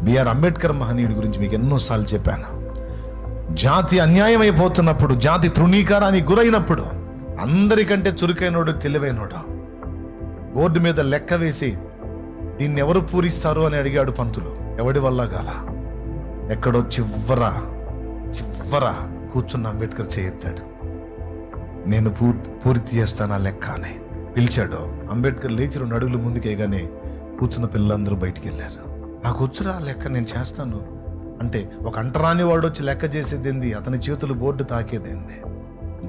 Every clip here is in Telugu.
బిఆర్ అంబేద్కర్ మహనీయుడి గురించి మీకు ఎన్నోసార్లు చెప్పాను. జాతి అన్యాయం అయిపోతున్నప్పుడు, జాతి తృణీకారానికి గురైనప్పుడు అందరికంటే చురుకైనోడు, తెలివైనోడు బోర్డు మీద లెక్క వేసి దీన్ని ఎవరు పూరిస్తారు అని అడిగాడు పంతులు. ఎవడి వల్ల గాల. ఎక్కడో చివ్వర కూర్చున్న అంబేద్కర్ చేయెత్తాడు. నేను పూర్తి చేస్తాను ఆ లెక్క అని పిలిచాడు. అంబేద్కర్ లేచి 2 అడుగులు ముందుకేగానే కూర్చున్న పిల్లలందరూ బయటికి వెళ్ళారు. నాకు వచ్చురా లెక్క, నేను చేస్తాను అంటే ఒక అంటరాని వాడు వచ్చి లెక్క చేసేదేంది, అతని చేతులు బోర్డు తాకేదేంది.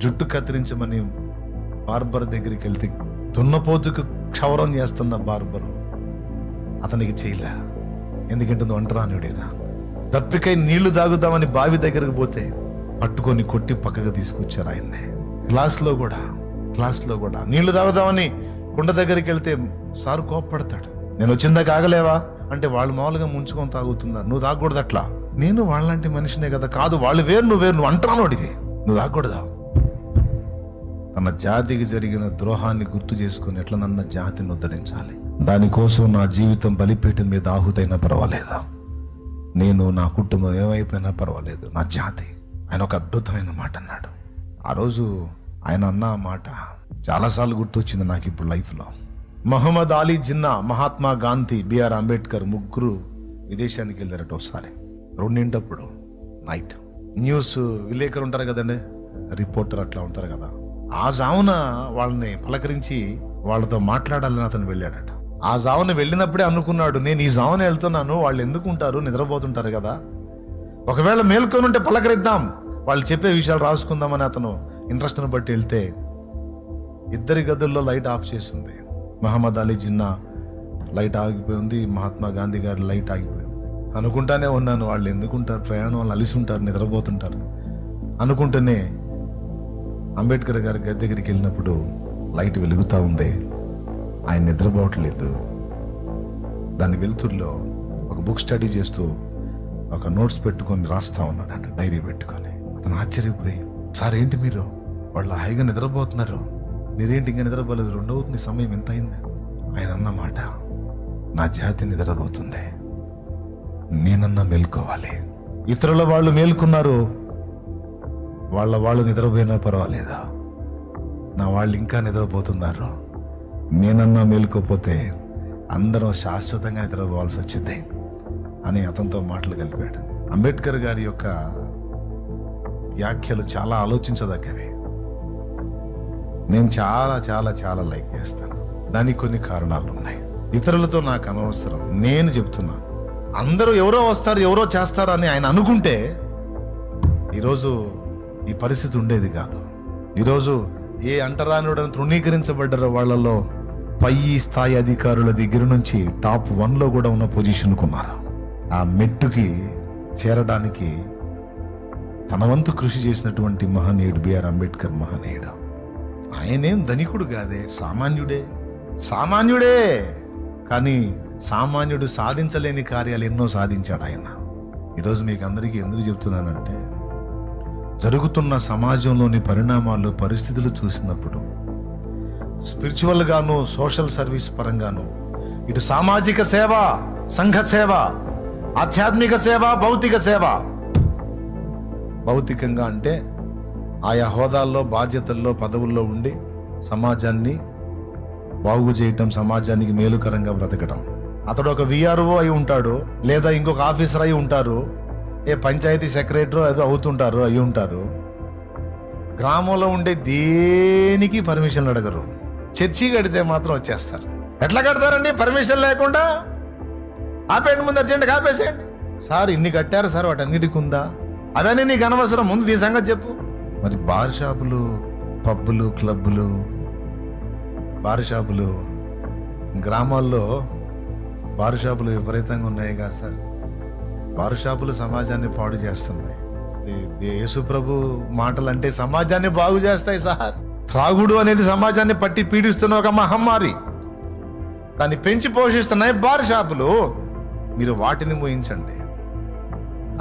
జుట్టు కత్తిరించమని బార్బర్ దగ్గరికి వెళ్తే దున్నపోతుకు క్షవరం చేస్తున్న బార్బరు అతనికి చేయలే. ఎందుకంటే నువ్వు అంటరానియుడేరా. దప్పికై నీళ్లు తాగుదామని బావి దగ్గరకు పోతే పట్టుకొని కొట్టి పక్కకు తీసుకొచ్చారు ఆయన్నే. క్లాస్లో కూడా నీళ్లు తాగుదామని కుండ దగ్గరికి వెళ్తే సారు కోప్పడతాడు. నేను వచ్చిందాక ఆగలేవా అంటే వాళ్ళు మామూలుగా ముంచుకొని తాగుతున్నారు, నువ్వు తాగకూడదు అట్లా. నేను వాళ్ళంటి మనిషినే కదా. కాదు, వాళ్ళు వేరు, నువ్వు అంటరానోడివి, నువ్వు తాగకూడదా. తన జాతికి జరిగిన ద్రోహాన్ని గుర్తు చేసుకుని ఎట్లా నన్న జాతిని ఉద్ధరించాలి, దానికోసం నా జీవితం బలిపీఠం మీద ఆహుతైనా పర్వాలేదా, నేను నా కుటుంబం ఏమైపోయినా పర్వాలేదు, నా జాతి. ఆయన ఒక అద్భుతమైన మాట అన్నాడు. ఆ రోజు ఆయన అన్న మాట చాలాసార్లు గుర్తొచ్చింది నాకు ఇప్పుడు లైఫ్లో. మహమ్మద్ అలీ జిన్నా, మహాత్మా గాంధీ, బిఆర్ అంబేద్కర్ ముగ్గురు విదేశానికి వెళ్ళారట ఒకసారి. 2 నైట్. న్యూస్ విలేకరు ఉంటారు కదండి, రిపోర్టర్ అట్లా ఉంటారు కదా. ఆ జామున వాళ్ళని పలకరించి వాళ్ళతో మాట్లాడాలని అతను వెళ్ళాడట. ఆ జామున వెళ్ళినప్పుడే అనుకున్నాడు, నేను ఈ జామున వెళ్తున్నాను, వాళ్ళు ఎందుకు ఉంటారు, నిద్రపోతుంటారు కదా, ఒకవేళ మేల్కొని ఉంటే పలకరిద్దాం, వాళ్ళు చెప్పే విషయాలు రాసుకుందామని అతను ఇంట్రెస్ట్ని బట్టి వెళ్తే 2 గదుల్లో లైట్ ఆఫ్ చేసి ఉంది. మహమ్మద్ అలీ జిన్నా లైట్ ఆగిపోయింది, మహాత్మా గాంధీ గారి లైట్ ఆగిపోయింది. అనుకుంటానే ఉన్నాను, వాళ్ళు ఎందుకుంటారు, ప్రయాణం వాళ్ళు అలిసి ఉంటారు, నిద్రపోతుంటారు అనుకుంటూనే అంబేద్కర్ గారి గది దగ్గరికి వెళ్ళినప్పుడు లైట్ వెలుగుతూ ఉంది. ఆయన నిద్రపోవట్లేదు. దాని వెలుతురులో ఒక బుక్ స్టడీ చేస్తూ ఒక నోట్స్ పెట్టుకొని రాస్తా ఉన్నాడు, డైరీ పెట్టుకొని. అతను ఆశ్చర్యపోయి, సార్ ఏంటి మీరు, వాళ్ళు హాయిగా నిద్రపోతున్నారు, మీరేంటి ఇంకా నిద్రపోలేదు, 2 అవుతుంది, సమయం ఎంత అయింది. ఆయన అన్నమాట, నా జాతి నిద్రపోతుంది, నేనన్నా మేల్కోవాలి. ఇతరుల వాళ్ళు మేల్కున్నారు, వాళ్ళు నిద్రపోయినా పర్వాలేదా, నా వాళ్ళు ఇంకా నిద్రపోతున్నారు, నేనన్నా మేల్కోపోతే అందరం శాశ్వతంగా నిద్రపోవాల్సి వచ్చింది అని అతనితో మాటలు కలిపాడు. అంబేద్కర్ గారి యొక్క వ్యాఖ్యలు చాలా ఆలోచించదగ్గవి. నేను చాలా చాలా చాలా లైక్ చేస్తాను. దానికి కొన్ని కారణాలు ఉన్నాయి. ఇతరులతో నాకు అనవసరం, నేను చెప్తున్నాను. అందరూ ఎవరో వస్తారు, ఎవరో చేస్తారు అని ఆయన అనుకుంటే ఈరోజు ఈ పరిస్థితి ఉండేది కాదు. ఈరోజు ఏ అంటరానుడని తృణీకరించబడ్డారో వాళ్ళలో పై స్థాయి అధికారుల దగ్గర నుంచి టాప్ 1లో కూడా ఉన్న పొజిషన్కు ఉన్నారు. ఆ మెట్టుకి చేరడానికి తన వంతు కృషి చేసినటువంటి మహనీయుడు బిఆర్ అంబేద్కర్ మహనీయుడు. ఆయనేం ధనికుడు కాదే, సామాన్యుడే. కానీ సామాన్యుడు సాధించలేని కార్యాలు ఎన్నో సాధించాడు ఆయన. ఈరోజు మీకు అందరికీ ఎందుకు చెప్తున్నానంటే, జరుగుతున్న సమాజంలోని పరిణామాలు, పరిస్థితులు చూసినప్పుడు స్పిరిచువల్ గాను, సోషల్ సర్వీస్ పరంగాను, ఇటు సామాజిక సేవ, సంఘ సేవ, ఆధ్యాత్మిక సేవ, భౌతిక సేవ. భౌతికంగా అంటే ఆయా హోదాల్లో, బాధ్యతల్లో, పదవుల్లో ఉండి సమాజాన్ని బాగు చేయటం, సమాజానికి మేలుకరంగా బ్రతకడం. అతడు ఒక విఆర్ఓ అయి ఉంటాడు, లేదా ఇంకొక ఆఫీసర్ అయి ఉంటారు, ఏ పంచాయతీ సెక్రటరీ ఏదో అవుతుంటారు, అయి ఉంటారు. గ్రామంలో ఉండే దేనికి పర్మిషన్లు అడగరు. చర్చి కడితే మాత్రం వచ్చేస్తారు. ఎట్లా కడతారండి పర్మిషన్ లేకుండా? ఆపేయండి, ముందు అర్జెంట్గా ఆపేసేయండి. సార్ ఇన్ని కట్టారు సార్, వాటన్నిటికి ఉందా? అవన్నీ నీకు అనవసరం, ముందు నీ సంగతి చెప్పు. మరి బార్ షాపులు, పబ్బులు, క్లబ్బులు, బార్ షాపులు, గ్రామాల్లో బార్ షాపులు విపరీతంగా ఉన్నాయి కదా సార్. బార్ షాపులు సమాజాన్ని పాడు చేస్తున్నాయి. యేసు ప్రభు మాటలు అంటే సమాజాన్ని బాగు చేస్తాయి సార్. త్రాగుడు అనేది సమాజాన్ని పట్టి పీడిస్తున్న ఒక మహమ్మారి. దాన్ని పెంచి పోషిస్తున్నాయి బార్ షాపులు. మీరు వాటిని మోయించండి.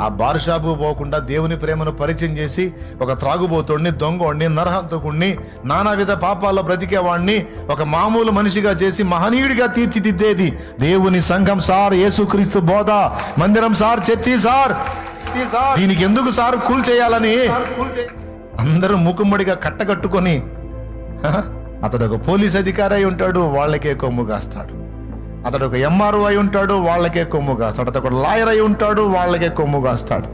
ఆ బార్ షాపు పోకుండా దేవుని ప్రేమను పరిచయం చేసి ఒక త్రాగుబోతుడిని, దొంగోడిని, నరహంతకుడిని, నానావిధ పాపాల్లో బ్రతికేవాడిని ఒక మామూలు మనిషిగా చేసి మహనీయుడిగా తీర్చిదిద్దేది దేవుని సంఘం సార్, యేసుక్రీస్తు బోధ, మందిరం సార్, చర్చి సార్. దీనికి ఎందుకు సార్ కూల్ చేయాలని అందరూ మూకుమ్మడిగా కట్టకట్టుకొని, అతడు ఒక పోలీస్ అధికారి అయి ఉంటాడు, వాళ్ళకే కొమ్ము కాస్తాడు. అతడు ఒక ఎంఆర్ఓ అయి ఉంటాడు, వాళ్ళకే కొమ్ము కాస్తాడు. అతడు ఒక లాయర్ అయి ఉంటాడు, వాళ్ళకే కొమ్ము కాస్తాడు.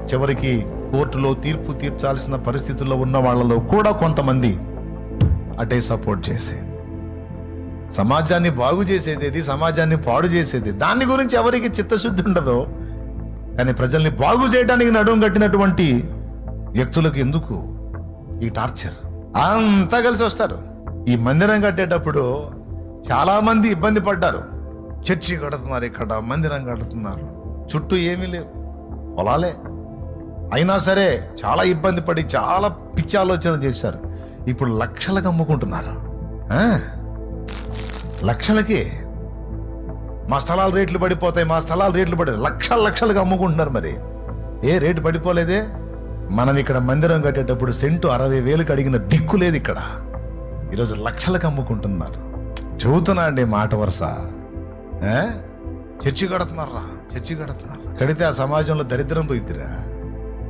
చివరికి కోర్టులో తీర్పు తీర్చాల్సిన పరిస్థితుల్లో ఉన్న వాళ్ళలో కూడా కొంతమంది అటే సపోర్ట్ చేసి సమాజాన్ని బాగు చేసేది, సమాజాన్ని పాడు చేసేది, దాని గురించి ఎవరికి చిత్తశుద్ధి ఉండదో. కానీ ప్రజల్ని బాగు చేయడానికి నడుం కట్టినటువంటి వ్యక్తులకు ఎందుకు ఈ టార్చర్? అంతా కలిసి వస్తారు. ఈ మందిరం కట్టేటప్పుడు చాలా మంది ఇబ్బంది పడ్డారు. చర్చి కడుతున్నారు, ఇక్కడ మందిరం కడుతున్నారు, చుట్టూ ఏమీ లేవు, పొలాలే. అయినా సరే చాలా ఇబ్బంది పడి చాలా పిచ్చి ఆలోచన చేశారు. ఇప్పుడు లక్షలకు అమ్ముకుంటున్నారు. లక్షలకి మా స్థలాల రేట్లు పడిపోతాయి, మా స్థలాల రేట్లు పడి లక్షలకు అమ్ముకుంటున్నారు. మరి ఏ రేటు పడిపోలేదే? మనం ఇక్కడ మందిరం కట్టేటప్పుడు సెంటు 60,000కి అడిగిన దిక్కు లేదు. ఇక్కడ ఈరోజు లక్షలకు అమ్ముకుంటున్నారు. చెబుతున్నా అండి మాట వరుస. చర్చి కడుతున్నారా? చర్చి కడుతున్నారు. కడితే ఆ సమాజంలో దరిద్రం పోయిద్దిరా,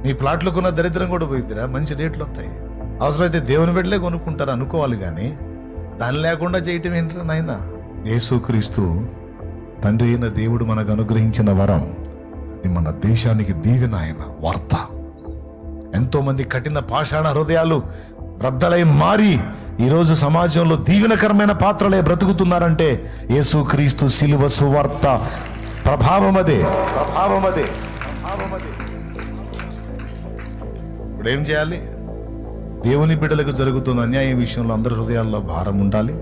మీ ప్లాట్లకున్న దరిద్రం కూడా పోయిద్దిరా. మంచి రేట్లు వస్తాయి. అవసరమైతే దేవుని బిడ్డలే కొనుక్కుంటారు అనుకోవాలి, కానీ దాని లేకుండా చేయటం ఏంటరా నాయన? యేసుక్రీస్తు తండ్రి అయిన దేవుడు మనకు అనుగ్రహించిన వరం, అది మన దేశానికి దీవెన ఆయన వార్త. ఎంతో మంది కఠిన పాషాణ హృదయాలు రద్దలై మారి ఈరోజు సమాజంలో దీవెనకరమైన పాత్రలే బ్రతుకుతున్నారంటే యేసుక్రీస్తు శిలువ సువార్త ప్రభావం అదే. ఇప్పుడు ఏం చేయాలి? దేవుని బిడ్డలకు జరుగుతున్న అన్యాయం విషయంలో అందరి హృదయాల్లో భారం ఉండాలి.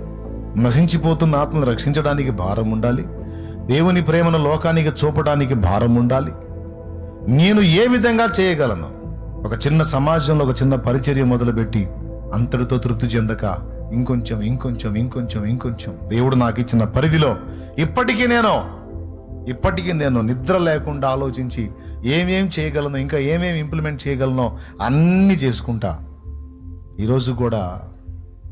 నశించిపోతున్న ఆత్మను రక్షించడానికి భారం ఉండాలి. దేవుని ప్రేమను లోకానికి చూపడానికి భారం ఉండాలి. నేను ఏ విధంగా చేయగలను? ఒక చిన్న సమాజంలో ఒక చిన్న పరిచర్య మొదలుపెట్టి అంతటితో తృప్తి చెందక ఇంకొంచెం దేవుడు నాకు ఇచ్చిన పరిధిలో ఇప్పటికీ నేను నిద్ర లేకుండా ఆలోచించి ఏమేం చేయగలను, ఇంకా ఏమేమి ఇంప్లిమెంట్ చేయగలనో అన్నీ చేసుకుంటా. ఈరోజు కూడా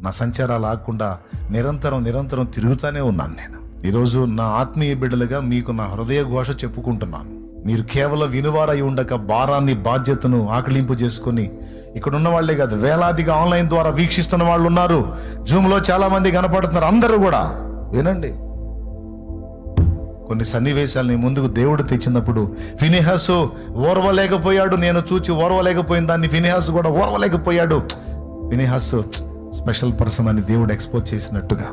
నా సంచారాలు ఆగకుండా నిరంతరం తిరుగుతూనే ఉన్నాను. నేను ఈరోజు నా ఆత్మీయ బిడ్డలుగా మీకు నా హృదయ ఘోష చెప్పుకుంటున్నాను. మీరు కేవలం వినువారై ఉండక భారాన్ని, బాధ్యతను ఆకలింపు చేసుకొని ఇక్కడ ఉన్న వాళ్ళే కాదు, వేలాదిగా ఆన్లైన్ ద్వారా వీక్షిస్తున్న వాళ్ళు ఉన్నారు. జూమ్లో చాలా మంది కనపడుతున్నారు. అందరూ కూడా వినండి. కొన్ని సన్నివేశాలని ముందుకు దేవుడు తెచ్చినప్పుడు ఫినెహాసు ఓర్వలేకపోయాడు. నేను చూచి ఓర్వలేకపోయిన దాన్ని ఫినెహాసు కూడా ఓర్వలేకపోయాడు. ఫినెహాసు స్పెషల్ పర్సన్ అని దేవుడు ఎక్స్పోజ్ చేసినట్టుగా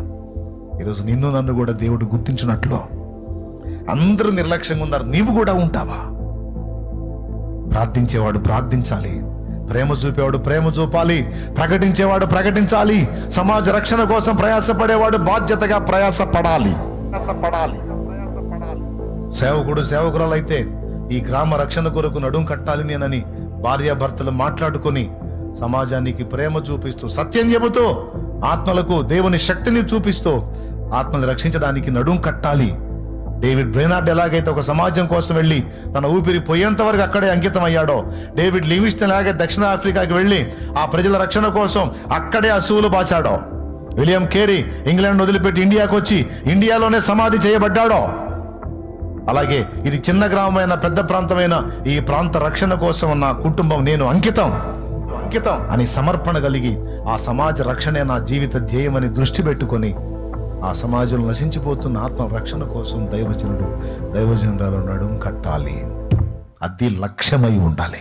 ఈరోజు నిన్ను నన్ను కూడా దేవుడు గుర్తించినట్లు అందరూ నిర్లక్ష్యంగా ఉన్నారు. నీవు కూడా ఉంటావా? ప్రార్థించేవాడు ప్రార్థించాలి, ప్రేమ చూపేవాడు ప్రేమ చూపాలి, ప్రకటించేవాడు ప్రకటించాలి, సమాజ రక్షణ కోసం ప్రయాసపడేవాడు బాధ్యతగా ప్రయాసపడాలి. సేవకురాలైతే ఈ గ్రామ రక్షణ కొరకు నడుం కట్టాలి నేనని భార్యాభర్తలు మాట్లాడుకొని సమాజానికి ప్రేమ చూపిస్తూ, సత్యం చెబుతూ, ఆత్మలకు దేవుని శక్తిని చూపిస్తూ ఆత్మని రక్షించడానికి నడుం కట్టాలి. డేవిడ్ బ్రెనార్డ్ ఎలాగైతే ఒక సమాజం కోసం వెళ్ళి తన ఊపిరి పోయేంత వరకు అక్కడే అంకితం అయ్యాడో, డేవిడ్ లివింగ్స్టన్ ఎలాగే దక్షిణ ఆఫ్రికాకి వెళ్ళి ఆ ప్రజల రక్షణ కోసం అక్కడే అసువులు బాశాడో, విలియం కేరీ ఇంగ్లాండ్ వదిలిపెట్టి ఇండియాకు వచ్చి ఇండియాలోనే సమాధి చేయబడ్డాడో, అలాగే ఇది చిన్న గ్రామమైన పెద్ద ప్రాంతమైన ఈ ప్రాంత రక్షణ కోసం నా కుటుంబం నేను అంకితం అని సమర్పణ కలిగి ఆ సమాజ రక్షణే నా జీవిత ధ్యేయమని దృష్టి పెట్టుకొని ఆ సమాజంలో నశించిపోతున్న ఆత్మ రక్షణ కోసం దైవజనురాలు నడుం కట్టాలి. అది లక్ష్యమై ఉండాలి.